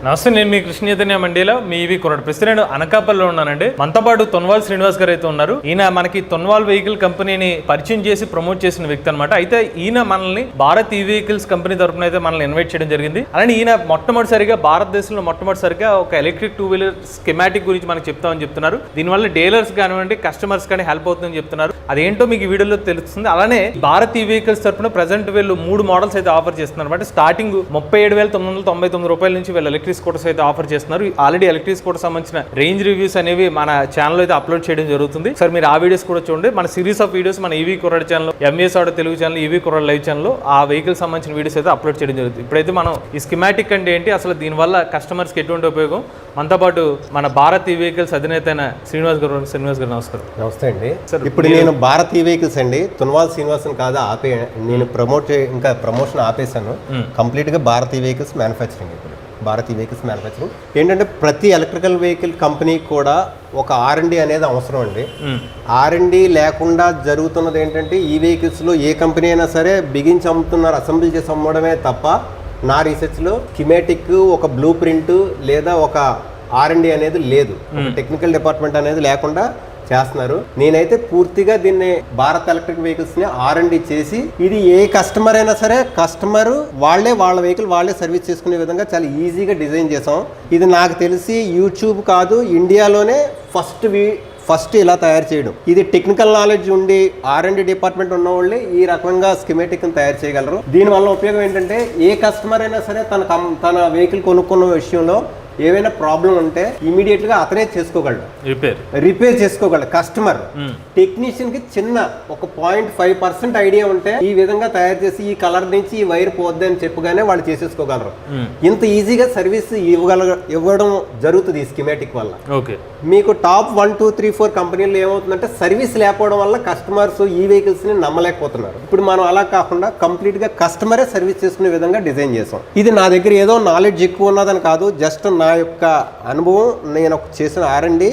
నమస్తే, నేను మీ కృష్ణ చైతన్య మండీలో మీ ఈవీ కుర్రాడు. ప్రస్తుతం అనకాపల్లిలో ఉన్నానండి. మనతో పాటు తొన్వాల్ శ్రీనివాస్ గారు అయితే ఉన్నారు. ఈయన మనకి తొన్వాల్ వెహికల్ కంపెనీని పరిచయం చేసి ప్రమోట్ చేసిన వ్యక్తి అనమాట. అయితే ఈయన మనల్ని భారత్ ఈ వెహికల్స్ కంపెనీ తరఫున అయితే మనల్ని ఇన్వైట్ చేయడం జరిగింది. అలానే ఈయన మొట్టమొదటిసారిగా భారతదేశంలో మొట్టమొదటిసారిగా ఒక ఎలక్ట్రిక్ 2-వీలర్ స్కీమాటిక్ గురించి మనకు చెప్తామని చెప్తున్నారు. దీనివల్ల డీలర్స్ కానివ్వండి, కస్టమర్స్ కానీ హెల్ప్ అవుతుందని చెప్తున్నారు. అదేంటో మీకు ఈ వీడియోలో తెలుస్తుంది. అలానే భారత్ ఈ వెహికల్స్ తరఫున ప్రెసెంట్ వీళ్ళు 3 మోడల్స్ అయితే ఆఫర్ చేస్తున్నారు అనమాట. స్టార్టింగ్ 37,999 రూపాయల నుంచి వీళ్ళు ఎలక్ట్రిక్ స్కూటర్స్ అయితే ఆఫర్ చేస్తున్నారు. ఆల్రెడీ ఎలక్ట్రిక్ స్కూటర్ సంబంధించిన రేంజ్ రివ్యూస్ అనేవి మన ఛానల్ అయితే అప్లోడ్ చేయడం జరుగుతుంది. సార్ మీరు ఆ వీడియోస్ కూడా చూడండి. మన సిరీస్ ఆఫ్ వీడియోస్ మన ఈవీ కుర్రాడు channel, MS auto Telugu channel, EV కుర్రాడు లైవ్ ఛానల్ ఆ వెహికల్ సంబంధించిన వీడియోస్ అయితే అప్లోడ్ చేయడం జరుగుతుంది. ఇప్పుడైతే మనం ఈ స్కీమాటిక్ అంటే ఏంటి, అసలు దీనివల్ల కస్టమర్స్కి ఎటువంటి ఉపయోగం, మనతో పాటు మన భారత్ ఈ వెహికల్స్ అధినేత అయిన శ్రీనివాస్ గారు నమస్కారం. నమస్తే అండి. ఇప్పుడు నేను భారత్ ఈ వెహికల్స్ అండి, తున్వాల్ శ్రీనివాసన్ కాదు నేను ఇంకా ప్రమోషన్ ఆపేశాను. కంప్లీట్ గా భారత్ ఈ వెహికల్స్ మ్యానుఫ్యాక్చరింగ్. ఇప్పుడు భారత్ ఈ వెహికల్స్ మ్యానుఫ్యాక్చరింగ్ ఏంటంటే ప్రతి ఎలక్ట్రికల్ వెహికల్ కంపెనీ కూడా ఒక R&D అనేది అవసరం అండి. R&D లేకుండా జరుగుతున్నది ఏంటంటే ఈ వెహికల్స్లో ఏ కంపెనీ అయినా సరే బిగించి అమ్ముతున్నారు, అసెంబ్లీ చేసి అమ్మడమే తప్ప నా రీసెర్చ్లో స్కీమాటిక్ ఒక బ్లూ ప్రింట్ లేదా ఒక R&D అనేది లేదు. టెక్నికల్ డిపార్ట్మెంట్ అనేది లేకుండా చేస్తున్నారు. నేనైతే పూర్తిగా దీన్ని భారత్ ఎలక్ట్రిక్ వెహికల్స్ ని R&D చేసి ఇది ఏ కస్టమర్ అయినా సరే కస్టమర్ వాళ్ళ వెహికల్ వాళ్ళే సర్వీస్ చేసుకునే విధంగా చాలా ఈజీగా డిజైన్ చేసాం. ఇది నాకు తెలిసి యూట్యూబ్ కాదు, ఇండియాలోనే ఫస్ట్ ఇలా తయారు చేయడం. ఇది టెక్నికల్ నాలెడ్జ్ ఉండి R&D డిపార్ట్మెంట్ ఉన్న వాళ్ళే ఈ రకంగా స్కీమాటిక్ తయారు చేయగలరు. దీనివల్ల ఉపయోగం ఏంటంటే ఏ కస్టమర్ అయినా సరే తన వెహికల్ కొనుక్కున్న విషయంలో ఏవైనా ప్రాబ్లం ఉంటే ఇమీడియట్ గా అతనే చేసుకోగలడు, రిపేర్ చేసుకోగలడు. కస్టమర్ టెక్నీషియన్ కి చిన్న ఒక 0.5% ఐడియా ఉంటే ఈ విధంగా తయారు చేసి ఈ కలర్ నుంచి ఈ వైర్ పోద్ది అని చెప్పగానే వాళ్ళు చేసేసుకోగలరు. ఇంత ఈజీగా సర్వీస్ ఇవ్వడం జరుగుతుంది ఈ స్కీమాటిక్ వల్ల. మీకు టాప్ 1, 2, 3, 4 కంపెనీలు ఏమవుతుందంటే సర్వీస్ లేకపోవడం వల్ల కస్టమర్స్ ఈ వెహికల్స్ ని నమ్మలేకపోతున్నారు. ఇప్పుడు మనం అలా కాకుండా కంప్లీట్ గా కస్టమరే సర్వీస్ చేసుకునే విధంగా డిజైన్ చేసాం. ఇది నా దగ్గర ఏదో నాలెడ్జ్ ఎక్కువ ఉన్నదని కాదు, జస్ట్ నా యొక్క అనుభవం, నేను చేసిన R&D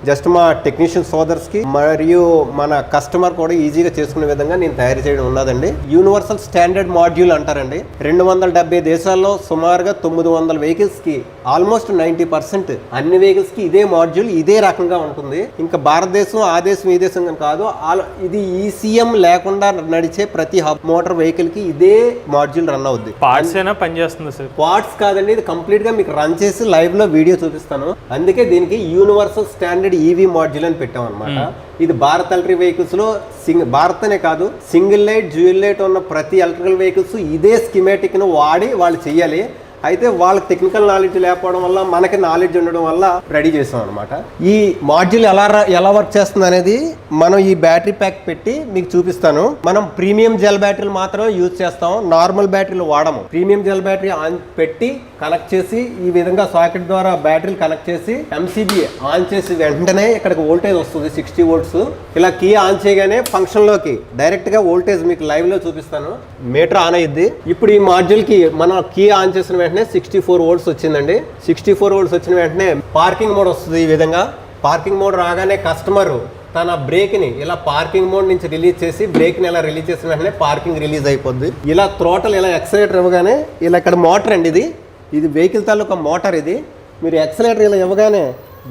జస్ట్ మా టెక్నీషియన్ సోదర్స్కి మరియు మన కస్టమర్ కూడా ఈజీగా చేసుకునే విధంగా నేను తయారు చేయడం ఉన్నదండి. యూనివర్సల్ స్టాండర్డ్ మాడ్యూల్ అంటారండి. 270 దేశాల్లో సుమారుగా 900 వెహికల్స్కి ఆల్మోస్ట్ 90% అన్ని వెహికల్స్కి ఇదే మాడ్యూల్ ఇదే రకంగా ఉంటుంది. ఇంకా భారతదేశం ఆ దేశం ఈ దేశం కాదు, ఇది ECM లేకుండా నడిచే ప్రతి హబ్ మోటార్ వెహికల్కి ఇదే మాడ్యూల్ రన్ అవుద్ది. పార్ట్స్ కాదండి, ఇది కంప్లీట్గా మీకు రన్ చేసి లైవ్లో వీడియో చూపిస్తాను. అందుకే దీనికి యూనివర్సల్ స్టాండర్డ్ ఈవీ మాడ్యూల్ అని పెట్టాం అనమాట. ఇది భారత్ ఎలక్ట్రిక్ వెహికల్స్ లో భారత్ అనే కాదు, సింగిల్ లైట్, డ్యూయల్ లైట్ ఉన్న ప్రతి ఎలక్ట్రికల్ వెహికల్స్ ఇదే స్కీమాటిక్ ను వాడి వాళ్ళు చెయ్యాలి. అయితే వాళ్ళకి టెక్నికల్ నాలెడ్జ్ లేకపోవడం వల్ల మనకి నాలెడ్జ్ ఉండడం వల్ల రెడీ చేసాం అనమాట. ఈ మాడ్యూల్ ఎలా వర్క్ చేస్తుంది అనేది మనం ఈ బ్యాటరీ ప్యాక్ పెట్టి మీకు చూపిస్తాను. మనం ప్రీమియం జెల్ బ్యాటరీలు మాత్రమే యూజ్ చేస్తాం, నార్మల్ బ్యాటరీలు వాడము. ప్రీమియం జెల్ బ్యాటరీ ఆన్ పెట్టి కనెక్ట్ చేసి ఈ విధంగా సాకెట్ ద్వారా బ్యాటరీలు కనెక్ట్ చేసి MCB ఆన్ చేసి వెంటనే ఇక్కడికి వోల్టేజ్ వస్తుంది 60 volts. ఇలా కీ ఆన్ చేయగానే ఫంక్షన్ లోకి డైరెక్ట్ గా వోల్టేజ్ మీకు లైవ్ లో చూపిస్తాను. మీటర్ ఆన్ అయ్యిద్ది. ఇప్పుడు ఈ మాడ్యూల్ కి మనం కీ ఆన్ చేసిన వెంటనే 64 volts వచ్చిందండి. 64 volts వచ్చిన వెంటనే పార్కింగ్ మోడ్ వస్తుంది. ఈ విధంగా పార్కింగ్ మోడ్ రాగానే కస్టమర్ తన బ్రేక్ ని ఇలా పార్కింగ్ మోడ్ నుంచి రిలీజ్ చేసి బ్రేక్ ని ఇలా రిలీజ్ చేసిన వెంటనే పార్కింగ్ రిలీజ్ అయిపోద్ది. ఇలా థ్రోటల్ ఇలా ఎక్సలేటర్ ఇవ్వగానే ఇలా ఇక్కడ మోటార్ అండి, ఇది వెహికల్ తాలూకా మోటార్. ఇది మీరు ఎక్సలేటర్ ఇలా ఇవ్వగానే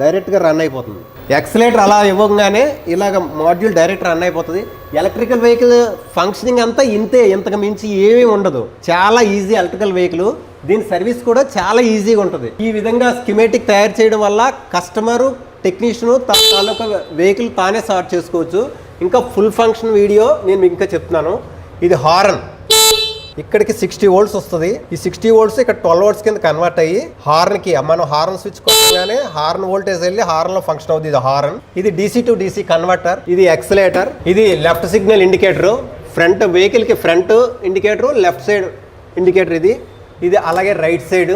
డైరెక్ట్ గా రన్ అయిపోతుంది. ఎక్సలేటర్ అలా ఇవ్వగానే ఇలాగ మాడ్యూల్ డైరెక్ట్ రన్ అయిపోతుంది. ఎలక్ట్రికల్ వెహికల్ ఫంక్షనింగ్ అంతా ఇంతే, ఇంతకు మించి ఏమీ ఉండదు. చాలా ఈజీ ఎలక్ట్రికల్ వెహికల్. దీని సర్వీస్ కూడా చాలా ఈజీగా ఉంటుంది. ఈ విధంగా స్కీమాటిక్ తయారు చేయడం వల్ల కస్టమరు టెక్నీషియన్ తాలూకా వెహికల్ తానే స్టార్ట్ చేసుకోవచ్చు. ఇంకా ఫుల్ ఫంక్షన్ వీడియో నేను మీకు ఇంకా చెప్తున్నాను. ఇది హారన్, ఇక్కడికి 60 volts వస్తుంది. ఈ 60 volts ఇక్కడ 12 volts కింద కన్వర్ట్ అయ్యి హార్న్ కి మనం హార్న్ స్విచ్ కొట్టగానే హార్న్ వోల్టేజ్ వెళ్ళి హార్న్ లో ఫంక్షన్ అవుతుంది. ఇది హార్న్. ఇది DC to DC కన్వర్టర్. ఇది ఎక్సలేటర్. ఇది left signal indicator. Front vehicle కి front indicator, left side indicator. ఇది అలాగే రైట్ సైడ్.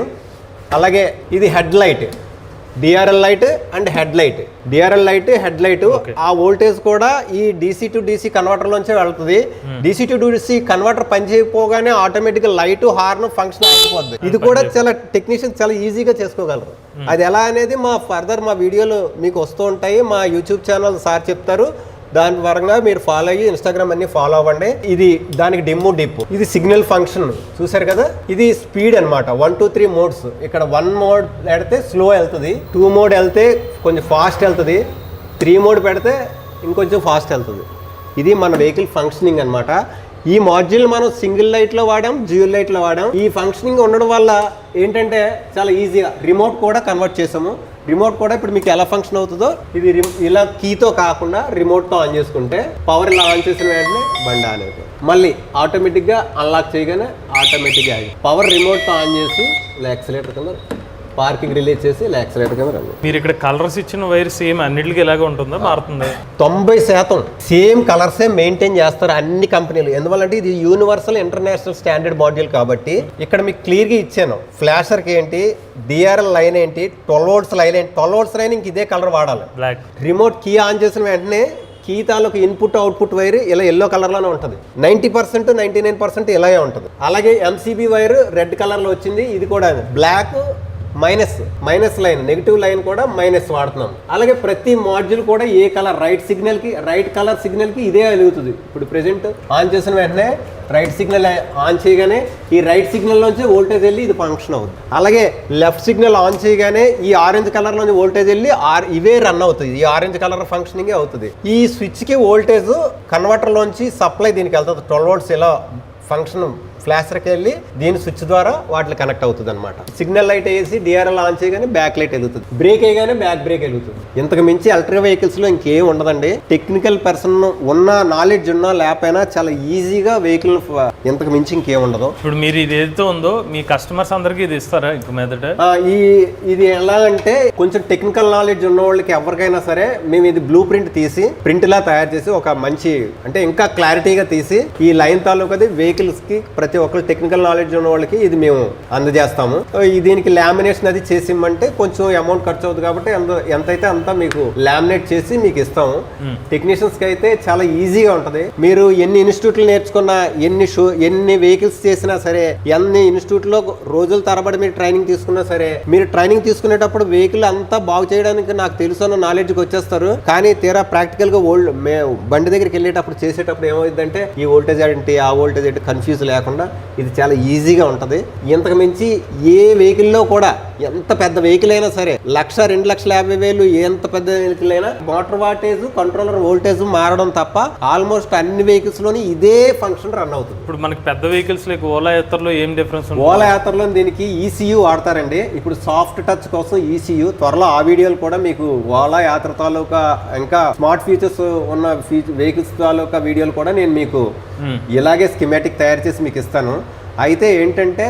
అలాగే ఇది headlight, DRL light and headlight. DRL light, headlight. ఆ వోల్టేజ్ కూడా ఈ DC to DC కన్వర్టర్ లోంచే వెళ్తుంది. DC to DC కన్వర్టర్ పనిచేయకపోగానే ఆటోమేటిక్ లైట్, హార్న్ ఫంక్షన్ అయిపోద్ది. ఇది కూడా చాలా టెక్నీషియన్స్ చాలా ఈజీగా చేసుకోగలరు. అది ఎలా అనేది మా వీడియోలు మీకు వస్తూ ఉంటాయి. మా యూట్యూబ్ ఛానల్ సార్ చెప్తారు. దాని పరంగా మీరు ఫాలో అయ్యి ఇన్స్టాగ్రామ్ అన్ని ఫాలో అవ్వండి. ఇది దానికి డెమో డిప్, ఇది సిగ్నల్ ఫంక్షన్ చూసారు కదా, ఇది స్పీడ్ అనమాట. 1 2 3 మోడ్స్. ఇక్కడ 1 మోడ్ పెడితే స్లో వెళ్తుంది, 2 మోడ్ వెళ్తే కొంచెం ఫాస్ట్ వెళ్తుంది, 3 మోడ్ పెడితే ఇంకొంచెం ఫాస్ట్ వెళ్తుంది. ఇది మన వెహికల్ ఫంక్షనింగ్ అనమాట. ఈ మాడ్యూల్ మనం సింగిల్ లైట్లో వాడాం, డ్యూయల్ లైట్లో వాడాం. ఈ ఫంక్షనింగ్ ఉండడం వల్ల ఏంటంటే చాలా ఈజీగా రిమోట్ కూడా కన్వర్ట్ చేసాము. రిమోట్ కూడా ఇప్పుడు మీకు ఎలా ఫంక్షన్ అవుతుందో, ఇది ఇలా కీతో కాకుండా రిమోట్తో ఆన్ చేసుకుంటే పవర్ ఇలా ఆన్ చేసిన వెంటనే బండి ఆన్ అవుతుంది. మళ్ళీ ఆటోమేటిక్గా అన్లాక్ చేయగానే ఆటోమేటిక్గా ఆగి పవర్ రిమోట్తో ఆన్ చేసి ఇలా యాక్సిలేటర్ కింద పార్కింగ్ రిలీజ్ చేసి ఇలా యాక్సిలేటర్ కింద రండి. మీరు ఇక్కడ కలర్స్ ఇచ్చిన వైర్ సేమ్ అన్నిటికీ ఇలాగే ఉంటుందా, మారుతుంది? 90% సేమ్ కలర్సే మెయింటైన్ చేస్తారు అన్ని కంపెనీలు. ఎందువల్లంటే ఇది యూనివర్సల్ ఇంటర్నేషనల్ స్టాండర్డ్ మాడ్యూల్ కాబట్టి ఇక్కడ మీకు క్లియర్గా ఇచ్చాను. ఫ్లాషర్కి ఏంటి, డిఆర్ఎల్ లైన్ ఏంటి, 12 volts లైన్ ఏంటి. 12 volts లైన్ ఇంక ఇదే కలర్ వాడాలి. బ్లాక్. రిమోట్ కీ ఆన్ చేసిన వెంటనే కీ తాలూకు ఇన్పుట్ అవుట్పుట్ వైర్ ఇలా ఎల్లో కలర్లోనే ఉంటుంది. 90% 99% ఇలాగే ఉంటుంది. అలాగే ఎంసీబీ వైర్ రెడ్ కలర్లో వచ్చింది. ఇది కూడా black minus line, negative line కూడా మైనస్ వాడుతున్నాం. అలాగే ప్రతి మాడ్యూల్ కూడా ఏ కలర్ రైట్ కలర్ సిగ్నల్ కి ఇదే వెలుగుతుంది. ఇప్పుడు ప్రెసెంట్ ఆన్ చేసిన వెంటనే రైట్ సిగ్నల్ ఆన్ చేయగానే ఈ రైట్ సిగ్నల్ నుంచి వోల్టేజ్ వెళ్ళి ఇది ఫంక్షన్ అవుతుంది. అలాగే లెఫ్ట్ సిగ్నల్ ఆన్ చేయగానే ఈ ఆరెంజ్ కలర్ నుంచి వోల్టేజ్ వెళ్ళి ఇవే రన్ అవుతుంది. ఈ ఆరెంజ్ కలర్ ఫంక్షనింగ్ అవుతుంది. ఈ స్విచ్ కి వోల్టేజ్ కన్వర్టర్ లోంచి సప్లై దీనికి వెళ్తుంది. 12 volts ఇలా ఫంక్షన్ ఫ్లాషర్కి వెళ్ళి దీని స్విచ్ ద్వారా వాటికి కనెక్ట్ అవుతుంది అనమాట. సిగ్నల్ లైట్ వేసి డిఆర్ఎల్ ఆన్ చేయగానే బ్యాక్ లైట్ వెలుగుతుంది, బ్రేక్ వేయగానే బ్యాక్ బ్రేక్ వెలుగుతుంది. ఇంతకు మించి ఎలక్ట్రిక్ వెహికల్స్ లో ఇంకేం ఉండదండి. టెక్నికల్ పర్సన్ ఉన్న నాలెడ్జ్ ఉన్నా లేకపోయినా చాలా ఈజీగా వెహికల్ ఇంతకు మించి ఇంకేం ఉండదు. ఇప్పుడు మీరు ఇది ఏదైతే ఉందో మీ కస్టమర్స్ అందరికి ఇది ఇస్తారా ఇంక మీదట? ఇది ఎలా అంటే కొంచెం టెక్నికల్ నాలెడ్జ్ ఉన్న వాళ్ళకి ఎవరికైనా సరే మేము ఇది బ్లూ ప్రింట్ తీసి ప్రింట్ లా తయారు చేసి ఒక మంచి అంటే ఇంకా క్లారిటీగా తీసి ఈ లైన్ తాలూకది వెహికల్స్ కి ప్రతి ఒక్కరు టెక్నికల్ నాలెడ్జ్ ఉన్న వాళ్ళకి ఇది మేము అందజేస్తాము. దీనికి లామినేషన్ అది చేసి ఇమ్మంటే కొంచెం అమౌంట్ ఖర్చు అవుతుంది కాబట్టి ఎంతైతే అంత మీకు లామినేట్ చేసి మీకు ఇస్తాము. టెక్నీషియన్స్ కి అయితే చాలా ఈజీగా ఉంటది. మీరు ఎన్ని ఇన్స్టిట్యూట్లు నేర్చుకున్నా, ఎన్ని వెహికల్స్ చేసినా సరే, ఎన్ని ఇన్స్టిట్యూట్ లో రోజుల తరబడి మీరు ట్రైనింగ్ తీసుకున్నా సరే, మీరు ట్రైనింగ్ తీసుకునేటప్పుడు వెహికల్ అంతా బాగు చేయడానికి నాకు తెలుసు అన్న నాలెడ్జ్కి వచ్చేస్తారు. కానీ తీరా ప్రాక్టికల్ గా బండి దగ్గరికి వెళ్ళేటప్పుడు చేసేటప్పుడు ఏమవుతుందంటే ఈ వోల్టేజ్ ఏంటి, ఆ వోల్టేజ్ ఏంటి కన్ఫ్యూజ్ లేకుండా ఇది చాలా ఈజీగా ఉంటుంది. ఇంతకు మించి ఏ వెహికల్లో కూడా ఎంత పెద్ద వెహికల్ అయినా సరే 1,00,000 2,50,000 ఎంత పెద్ద వెహికల్ అయినా మోటార్ వాటేజ్ కంట్రోలర్ వోల్టేజ్ మారడం తప్ప ఆల్మోస్ట్ అన్ని వెహికల్స్ లోని ఇదే ఫంక్షన్ రన్ అవుతుంది. ఇప్పుడు మనకి పెద్ద వెహికల్స్ లైక్ ఓలా యాత్రలో ఏం డిఫరెన్స్? ఓలా యాత్రలో దీనికి ఈసీయూ వాడతారండి. ఇప్పుడు సాఫ్ట్ టచ్ కోసం ఈసీయూ, త్వరలో ఆ వీడియోలు కూడా మీకు ఓలా యాత్ర తాలూకా ఇంకా స్మార్ట్ ఫీచర్స్ ఉన్న వెహికల్స్ తాలూకా వీడియోలు కూడా నేను మీకు ఇలాగే స్కీమాటిక్ తయారు చేసి మీకు ఇస్తాను. అయితే ఏంటంటే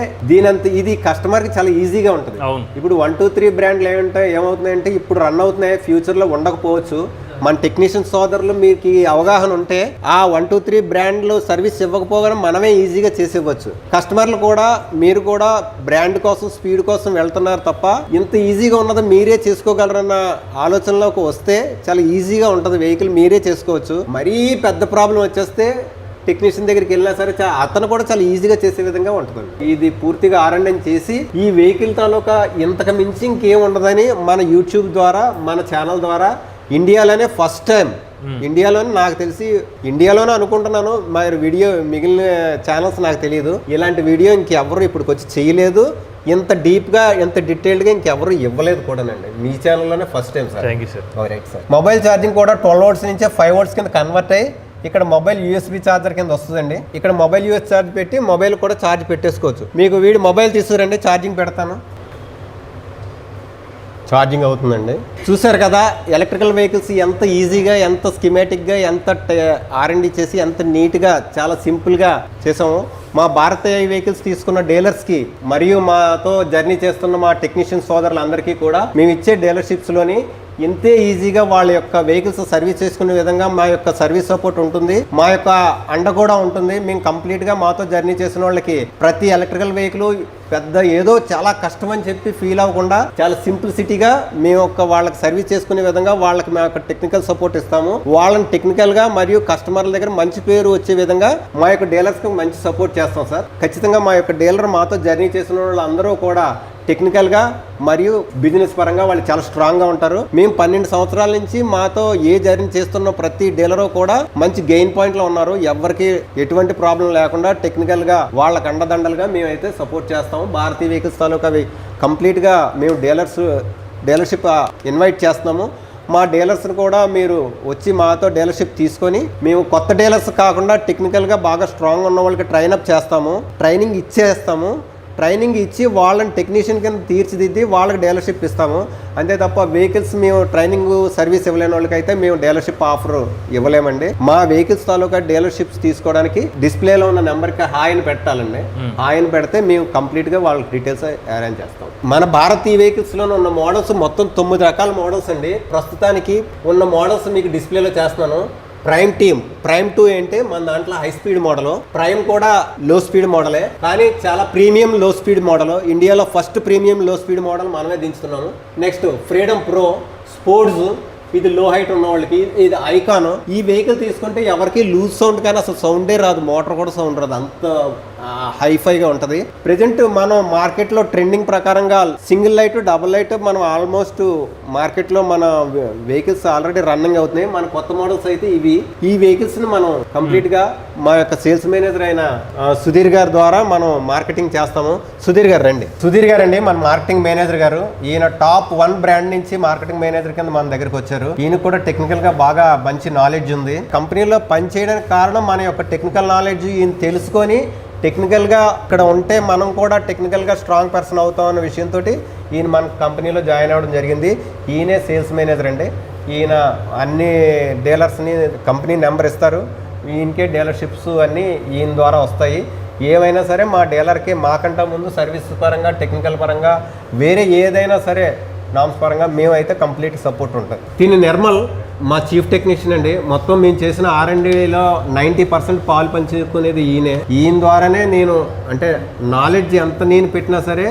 ఇది కస్టమర్కి చాలా ఈజీగా ఉంటుంది. ఇప్పుడు 1 2 3 బ్రాండ్లు ఏమవుతున్నాయంటే ఇప్పుడు రన్ అవుతున్నాయి, ఫ్యూచర్లో ఉండకపోవచ్చు. మన టెక్నీషియన్ సోదరులు మీకు అవగాహన ఉంటే ఆ 1 2 3 బ్రాండ్లు సర్వీస్ ఇవ్వకపోగానే మనమే ఈజీగా చేసేవచ్చు. కస్టమర్లు కూడా మీరు కూడా బ్రాండ్ కోసం స్పీడ్ కోసం వెళ్తున్నారు తప్ప ఇంత ఈజీగా ఉన్నది మీరే చేసుకోగలరన్న ఆలోచనలోకి వస్తే చాలా ఈజీగా ఉంటుంది. వెహికల్ మీరే చేసుకోవచ్చు. మరీ పెద్ద ప్రాబ్లం వచ్చేస్తే టెక్నీషియన్ దగ్గరికి వెళ్ళినా సరే అతను కూడా చాలా ఈజీగా చేసే విధంగా ఉంటుంది. ఇది పూర్తిగా R&D చేసి ఈ వెహికల్ తాలూకా ఇంతకు మించి ఇంకేం ఉండదని మన యూట్యూబ్ ద్వారా మన ఛానల్ ద్వారా ఇండియాలోనే ఫస్ట్ టైం, ఇండియాలోనే నాకు తెలిసి ఇండియాలోనే అనుకుంటున్నాను, మరి వీడియో మిగిలిన ఛానల్స్ నాకు తెలియదు, ఇలాంటి వీడియో ఇంకెవరు ఇప్పటికొచ్చి చేయలేదు. ఇంత డీప్గా ఎంత డీటెయిల్డ్గా ఇంకెవరు ఇవ్వలేదు కూడానండి. మీ ఛానల్లోనే first time sir. Thank you sir. Right sir. Mobile charging కూడా 12 volts నుంచే 5 volts కింద కన్వర్ట్ అయ్యి ఇక్కడ మొబైల్ USB ఛార్జర్ కింద వస్తుందండి. ఇక్కడ మొబైల్ USB ఛార్జ్ పెట్టి మొబైల్ కూడా ఛార్జ్ పెట్టేసుకోవచ్చు. మీకు మొబైల్ తీసుకురండి, ఛార్జింగ్ పెడతాను. ఛార్జింగ్ అవుతుందండి. చూసారు కదా ఎలక్ట్రికల్ వెహికల్స్ ఎంత ఈజీగా, ఎంత స్కీమాటిక్గా, ఎంత R&D చేసి ఎంత నీట్గా చాలా సింపుల్గా చేసాము. మా భారతీయ వెహికల్స్ తీసుకున్న డీలర్స్కి మరియు మాతో జర్నీ చేస్తున్న మా టెక్నీషియన్ సోదరులందరికీ కూడా మేము ఇచ్చే డీలర్షిప్స్లోని ఇంతే ఈజీగా వాళ్ళ యొక్క వెహికల్స్ సర్వీస్ చేసుకునే విధంగా మా యొక్క సర్వీస్ సపోర్ట్ ఉంటుంది, మా యొక్క అండ కూడా ఉంటుంది. మేము కంప్లీట్గా మాతో జర్నీ చేసిన వాళ్ళకి ప్రతి ఎలక్ట్రికల్ వెహికల్ పెద్ద ఏదో చాలా కష్టం అని చెప్పి ఫీల్ అవ్వకుండా చాలా సింప్లిసిటీగా మేము వాళ్ళకి సర్వీస్ చేసుకునే విధంగా వాళ్ళకి మా యొక్క టెక్నికల్ సపోర్ట్ ఇస్తాము. వాళ్ళని టెక్నికల్గా మరియు కస్టమర్ల దగ్గర మంచి పేరు వచ్చే విధంగా మా యొక్క డీలర్స్కి మంచి సపోర్ట్ చేస్తాం సార్. ఖచ్చితంగా మా యొక్క డీలర్ మాతో జర్నీ చేసిన వాళ్ళందరూ కూడా టెక్నికల్గా మరియు బిజినెస్ పరంగా వాళ్ళు చాలా స్ట్రాంగ్గా ఉంటారు. మేము 12 సంవత్సరాల నుంచి మాతో ఏ జర్నీ చేస్తున్న ప్రతి డీలరు కూడా మంచి గెయిన్ పాయింట్లో ఉన్నారు. ఎవరికి ఎటువంటి ప్రాబ్లం లేకుండా టెక్నికల్గా వాళ్ళకి అండదండలుగా మేమైతే సపోర్ట్ చేస్తాము. భారతీయ వెహికల్స్ తాలూకా కంప్లీట్గా మేము డీలర్షిప్ ఇన్వైట్ చేస్తున్నాము. మా డీలర్స్ని కూడా మీరు వచ్చి మాతో డీలర్షిప్ తీసుకొని మేము కొత్త డీలర్స్ కాకుండా టెక్నికల్గా బాగా స్ట్రాంగ్ ఉన్న వాళ్ళకి ట్రైనప్ చేస్తాము, ట్రైనింగ్ ఇచ్చేస్తాము. ట్రైనింగ్ ఇచ్చి వాళ్ళని టెక్నీషియన్ కింద తీర్చిదిద్ది వాళ్ళకి డీలర్షిప్ ఇస్తాము. అంతే తప్ప వెహికల్స్ మేము ట్రైనింగ్ సర్వీస్ ఇవ్వలేని వాళ్ళకైతే మేము డీలర్షిప్ ఆఫర్ ఇవ్వలేమండి. మా వెహికల్స్ తాలూకా డీలర్షిప్స్ తీసుకోవడానికి డిస్ప్లేలో ఉన్న నెంబర్కి హాయిని పెట్టాలండి. హాయిని పెడితే మేము కంప్లీట్గా వాళ్ళకి డీటెయిల్స్ అరేంజ్ చేస్తాం. మన భారతీయ వెహికల్స్లోనే ఉన్న మోడల్స్ మొత్తం 9 రకాల మోడల్స్ అండి. ప్రస్తుతానికి ఉన్న మోడల్స్ మీకు డిస్ప్లేలో చేస్తున్నాను. ప్రైమ్ 2 ఏంటి మన దాంట్లో హై స్పీడ్ మోడల్, ప్రైమ్ కూడా లో స్పీడ్ మోడలే, కానీ చాలా ప్రీమియం లో స్పీడ్ మోడల్. ఇండియాలో ఫస్ట్ ప్రీమియం లో స్పీడ్ మోడల్ మనమే దించుతున్నాము. నెక్స్ట్ ఫ్రీడమ్ ప్రో స్పోర్ట్స్, ఇది లో హైట్ ఉన్న వాళ్ళకి. ఇది ఐకాన్. ఈ వెహికల్ తీసుకుంటే ఎవరికి లూజ్ సౌండ్ కానీ అసలు సౌండే రాదు, మోటార్ కూడా సౌండ్ రాదు, అంత హైఫైగా ఉంటుంది. ప్రెజెంట్ మనం మార్కెట్లో ట్రెండింగ్ ప్రకారంగా సింగిల్ లైట్, డబుల్ లైట్ మనం ఆల్మోస్ట్ మార్కెట్లో మన వెహికల్స్ ఆల్రెడీ రన్నింగ్ అవుతున్నాయి. మన కొత్త మోడల్స్ అయితే ఇవి. ఈ వెహికల్స్ని మనం కంప్లీట్గా మా యొక్క సేల్స్ మేనేజర్ అయిన సుధీర్ గారి ద్వారా మనం మార్కెటింగ్ చేస్తాము. సుధీర్ గారు అండి మన మార్కెటింగ్ మేనేజర్ గారు. ఈయన టాప్ 1 బ్రాండ్ నుంచి మార్కెటింగ్ మేనేజర్ కింద మన దగ్గరకు వచ్చారు. ఈయన కూడా టెక్నికల్ గా బాగా మంచి నాలెడ్జ్ ఉంది. కంపెనీలో పనిచేయడానికి కారణం మన యొక్క టెక్నికల్ నాలెడ్జ్ ఈయన తెలుసుకొని టెక్నికల్గా ఇక్కడ ఉంటే మనం కూడా టెక్నికల్గా స్ట్రాంగ్ పర్సన్ అవుతాం అన్న విషయంతో ఈయన మన కంపెనీలో జాయిన్ అవ్వడం జరిగింది. ఈయనే సేల్స్ మేనేజర్ అండి. ఈయన అన్ని డీలర్స్ని కంపెనీ నెంబర్ ఇస్తారు. ఈయనకే డీలర్షిప్స్ అన్నీ ఈయన ద్వారా వస్తాయి. ఏమైనా సరే మా డీలర్కి మాకంటే ముందు సర్వీస్ పరంగా, టెక్నికల్ పరంగా, వేరే ఏదైనా సరే నామ్స్ పరంగా మేమైతే కంప్లీట్ సపోర్ట్ ఉంటుంది. దీని నిర్మల్ మా చీఫ్ టెక్నీషియన్ అండి. మొత్తం మేము చేసిన R&Dలో 90% పాలు పంచుకునేది ఈయన ద్వారానే. నేను అంటే నాలెడ్జ్ ఎంత నేను పెట్టినా సరే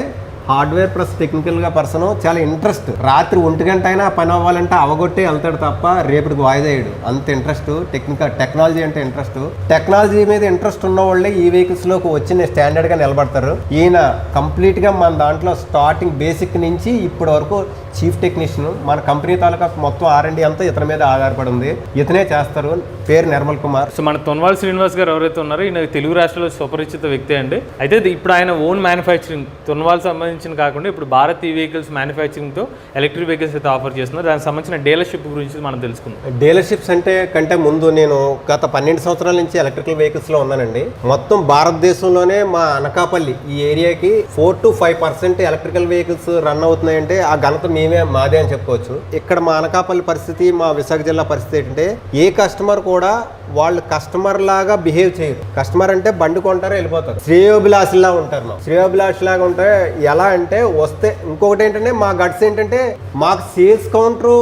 హార్డ్వేర్ ప్లస్ టెక్నికల్గా పర్సన్ చాలా ఇంట్రెస్ట్. రాత్రి 1 గంట అయినా పని అవ్వాలంటే అవగొట్టే వెళ్తాడు తప్ప రేపటికి వాయిదా వేయడు. అంత ఇంట్రెస్ట్. టెక్నాలజీ అంటే ఇంట్రెస్ట్. టెక్నాలజీ మీద ఇంట్రెస్ట్ ఉన్న వాళ్ళే ఈ వెహికల్స్లోకి వచ్చి స్టాండర్డ్గా నిలబడతారు. ఈయన కంప్లీట్గా మన దాంట్లో స్టార్టింగ్ బేసిక్ నుంచి ఇప్పటి వరకు చీఫ్ టెక్నీషియన్. మన కంపెనీ తాలూకా మొత్తం R&D అంతా ఇతని మీద ఆధారపడి ఉంది. ఇతనే చేస్తారు. పేరు నిర్మల్ కుమార్. సో మన తొన్వాల్ శ్రీనివాస్ గారు ఎవరైతే ఉన్నారో ఈయన తెలుగు రాష్ట్రాల్లో సుపరిచిత వ్యక్తి అండి. అయితే ఇప్పుడు ఆయన ఓన్ మ్యానుఫ్యాక్చరింగ్ తొన్వాల్ సంబంధించిన కాకుండా ఇప్పుడు భారత్ ఈ వెహికల్స్ మ్యానుఫ్యాక్చరింగ్తో ఎలక్ట్రిక్ వెహికల్స్ అయితే ఆఫర్ చేస్తున్నారు. దానికి సంబంధించిన డీలర్షిప్ గురించి మనం తెలుసుకుందాం. డీలర్షిప్స్ కంటే ముందు నేను గత 12 సంవత్సరాల నుంచి ఎలక్ట్రికల్ వెహికల్స్లో ఉన్నానండి. మొత్తం భారతదేశంలోనే మా అనకాపల్లి ఈ ఏరియాకి 4 to 5% ఎలక్ట్రికల్ వెహికల్స్ రన్ అవుతున్నాయంటే ఆ ఘనత మాదే అని చెప్పుకోవచ్చు. ఇక్కడ మా అనకాపల్లి పరిస్థితి, మా విశాఖ జిల్లా పరిస్థితి ఏంటంటే ఏ కస్టమర్ కూడా వాళ్ళు కస్టమర్ లాగా బిహేవ్ చేయరు. కస్టమర్ అంటే బండి కొంటారు, వెళ్ళిపోతారు. శ్రేయోభిలాషిలా ఉంటారు. శ్రేయోభిలాషిలాగా ఉంటే ఎలా అంటే వస్తే ఇంకొకటి ఏంటంటే మా గట్స్ ఏంటంటే మాకు సేల్స్ కౌంటర్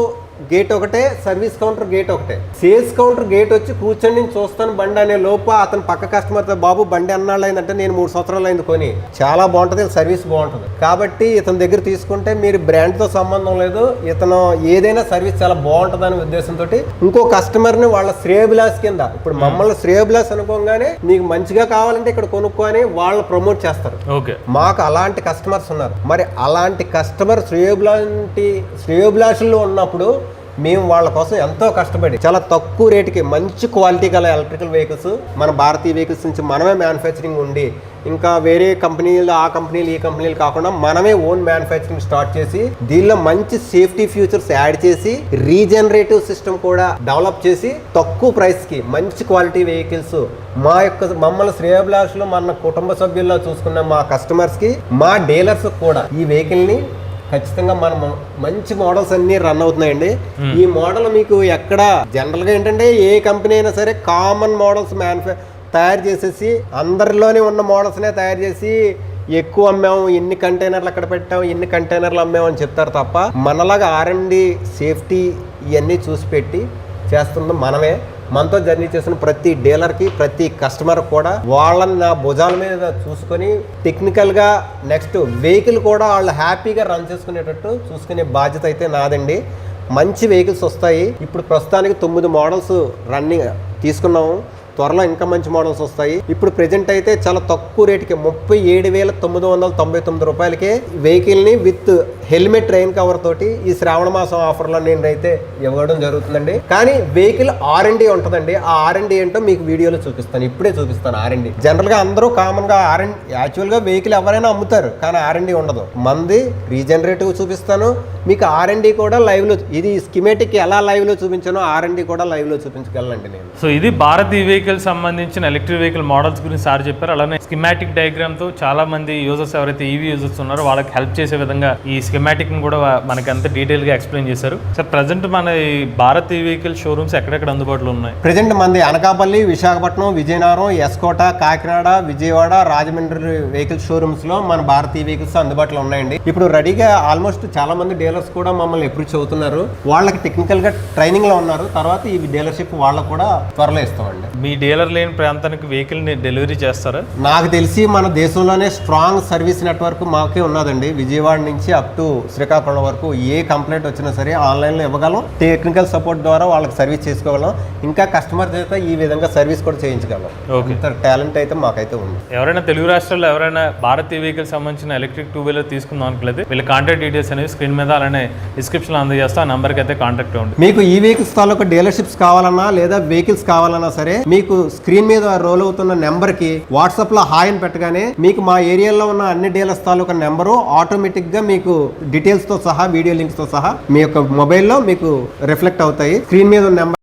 గేట్ ఒకటే, సర్వీస్ కౌంటర్ గేట్ ఒకటే. సేల్స్ కౌంటర్ గేట్ వచ్చి కూర్చొని నేను చూస్తాను బండి అనే లోపు అతను పక్క కస్టమర్తో బాబు బండి అన్నాళ్ళు అయిందంటే నేను 3 సంవత్సరాలు అయింది కొని, చాలా బాగుంటుంది, సర్వీస్ బాగుంటుంది. కాబట్టి ఇతని దగ్గర తీసుకుంటే మీరు బ్రాండ్తో సంబంధం లేదు, ఇతను ఏదైనా సర్వీస్ చాలా బాగుంటుంది అనే ఉద్దేశంతో ఇంకో కస్టమర్ని వాళ్ళ శ్రేయోభిలాష్ కింద, ఇప్పుడు మమ్మల్ని శ్రేయోభిలాష్ అనుకోగానే నీకు మంచిగా కావాలంటే ఇక్కడ కొనుక్కొని వాళ్ళు ప్రమోట్ చేస్తారు. మాకు అలాంటి కస్టమర్స్ ఉన్నారు. మరి అలాంటి కస్టమర్ శ్రేయోభిలాషుల్లో ఉన్నప్పుడు మేము వాళ్ళ కోసం ఎంతో కష్టపడి చాలా తక్కువ రేటుకి మంచి క్వాలిటీ గల ఎలక్ట్రికల్ వెహికల్స్ మన భారతీయ వెహికల్స్ నుంచి మనమే మ్యానుఫ్యాక్చరింగ్ ఉండి ఇంకా వేరే కంపెనీలు ఈ కంపెనీలు కాకుండా మనమే ఓన్ మ్యానుఫ్యాక్చరింగ్ స్టార్ట్ చేసి దీనిలో మంచి సేఫ్టీ ఫీచర్స్ యాడ్ చేసి రీజనరేటివ్ సిస్టమ్ కూడా డెవలప్ చేసి తక్కువ ప్రైస్కి మంచి క్వాలిటీ వెహికల్స్ మమ్మల్ని శ్రేయోభిలాషులు మన కుటుంబ సభ్యుల్లో చూసుకున్న మా కస్టమర్స్కి, మా డీలర్స్ కూడా ఈ వెహికల్ని ఖచ్చితంగా మనం మంచి మోడల్స్ అన్ని రన్ అవుతున్నాయండి. ఈ మోడల్ మీకు ఎక్కడ జనరల్గా ఏంటంటే ఏ కంపెనీ అయినా సరే కామన్ మోడల్స్ తయారు చేసేసి అందరిలోనే ఉన్న మోడల్స్నే తయారు చేసి ఎక్కువ అమ్మాము, ఎన్ని కంటైనర్లు అక్కడ పెట్టాము, ఎన్ని కంటైనర్లు అమ్మాము అని చెప్తారు తప్ప మనలాగా R&D సేఫ్టీ ఇవన్నీ చూసి పెట్టి చేస్తుంది మనమే. మనతో జర్నీ చేసిన ప్రతి డీలర్కి, ప్రతి కస్టమర్ కూడా వాళ్ళని నా భుజాల మీద చూసుకొని టెక్నికల్గా నెక్స్ట్ వెహికల్ కూడా వాళ్ళు హ్యాపీగా రన్ చేసుకునేటట్టు చూసుకునే బాధ్యత అయితే నాదండి. మంచి వెహికల్స్ వస్తాయి. ఇప్పుడు ప్రస్తుతానికి 9 మోడల్స్ రన్నింగ్ తీసుకున్నాము. త్వరలో ఇంకా మంచి మోడల్స్ వస్తాయి. ఇప్పుడు ప్రెజెంట్ అయితే చాలా తక్కువ రేటుకి 37,999 రూపాయలకే వెహికల్ ని విత్ హెల్మెట్ రెయిన్ కవర్ తోటి ఈ శ్రావణ మాసం ఆఫర్ లో నేనైతే ఇవ్వడం జరుగుతుందండి. కానీ వెహికల్ R&D ఉంటుందండి. ఆ R&D ఏంటో మీకు వీడియోలో చూపిస్తాను, ఇప్పుడే చూపిస్తాను. R&D జనరల్ గా అందరూ కామన్ గా యాక్చువల్ గా వెహికల్ ఎవరైనా అమ్ముతారు, కానీ R&D ఉండదు. మంది రీజనరేటివ్ చూపిస్తాను మీకు, R&D కూడా లైవ్ లో, ఇది స్కిమేటిక్ ఎలా లైవ్ లో చూపించానో R&D కూడా లైవ్ లో చూపించగలనండి నేను. సో ఇది భారత్ ఈ వెహికల్ సంబంధించిన ఎలక్ట్రిక్ వెహికల్ మోడల్స్ గురించి సార్ చెప్పారు. అలానే స్కిమాటిక్ డయాగ్రామ్ తో చాలా మంది యూజర్స్ ఎవరైతే ఈవీ యూజర్స్ ఉన్నారో వాళ్ళకి హెల్ప్ చేసే విధంగా ఈ స్కిమాటిక్ ని కూడా మనకి అంత డీటెయిల్ గా ఎక్స్ప్లెయిన్ చేశారు. సార్ ప్రజెంట్ మన ఈ భారత్ ఈ వెహికల్ షోరూమ్స్ ఎక్కడెక్కడ అందుబాటులో ఉన్నాయి? ప్రెజెంట్ మంది అనకాపల్లి, విశాఖపట్నం, విజయనగరం, ఎస్కోట, కాకినాడ, విజయవాడ, రాజమండ్రి వెహికల్ షోరూమ్స్ లో మన భారతీయ వెహికల్స్ అందుబాటులో ఉన్నాయండి. ఇప్పుడు రెడీగా ఆల్మోస్ట్ చాలా మంది డీలర్స్ కూడా మమ్మల్ని అప్రోచ్ అవుతున్నారు. వాళ్ళకి టెక్నికల్ గా ట్రైనింగ్ లో ఉన్నారు. తర్వాత ఈ డీలర్షిప్ వాళ్ళకు కూడా త్వరలో ఇస్తామండి. మీ డీలర్ లేని ప్రాంతానికి వెహికల్ ని డెలివరీ చేస్తారా? నాకు తెలిసి మన దేశంలోనే స్ట్రాంగ్ సర్వీస్ నెట్వర్క్ మాకే ఉన్నదండి. విజయవాడ నుంచి అప్ టు శ్రీకాకుళం వరకు ఏ కంప్లైంట్ వచ్చినా సరే ఆన్లైన్లో ఇవ్వగలం. టెక్నికల్ సపోర్ట్ ద్వారా వాళ్ళకి సర్వీస్ చేసుకోగలం. ఇంకా కస్టమర్ చేత ఈ విధంగా సర్వీస్ కూడా చేయించగలం. ఇంత టాలెంట్ అయితే మాకైతే ఉంది. ఎవరైనా తెలుగు రాష్ట్రాల్లో ఎవరైనా భారతీయ వెహికల్ సంబంధించిన ఎలక్ట్రిక్ 2 వీలర్ తీసుకుందాం అనుకోలేదు, వీళ్ళ కాంటాక్ట్ డీటెయిల్స్ అనేవి స్క్రీన్ మీద అలానే డిస్క్రిప్షన్ లో అందజేస్తా. ఆ నంబర్కి అయితే కాంటాక్ట్ అవ్వండి. మీకు ఈ వెహికల్స్ తాలూకా డీలర్షిప్స్ కావాలన్నా లేదా వెహికల్స్ కావాలన్నా సరే మీకు స్క్రీన్ మీద రోల్ అవుతున్న నెంబర్ కి వాట్సాప్ లో హాయ్ అని పెట్టగానే మీకు మా ఏరియాలో ఉన్న అన్ని డీలర్స్ తాలూకా నెంబరు ఆటోమేటిక్ గా మీకు డీటెయిల్స్ తో సహా, వీడియో లింక్స్ తో సహా మీ యొక్క మొబైల్లో మీకు రిఫ్లెక్ట్ అవుతాయి. స్క్రీన్ మీద ఉన్న నెంబర్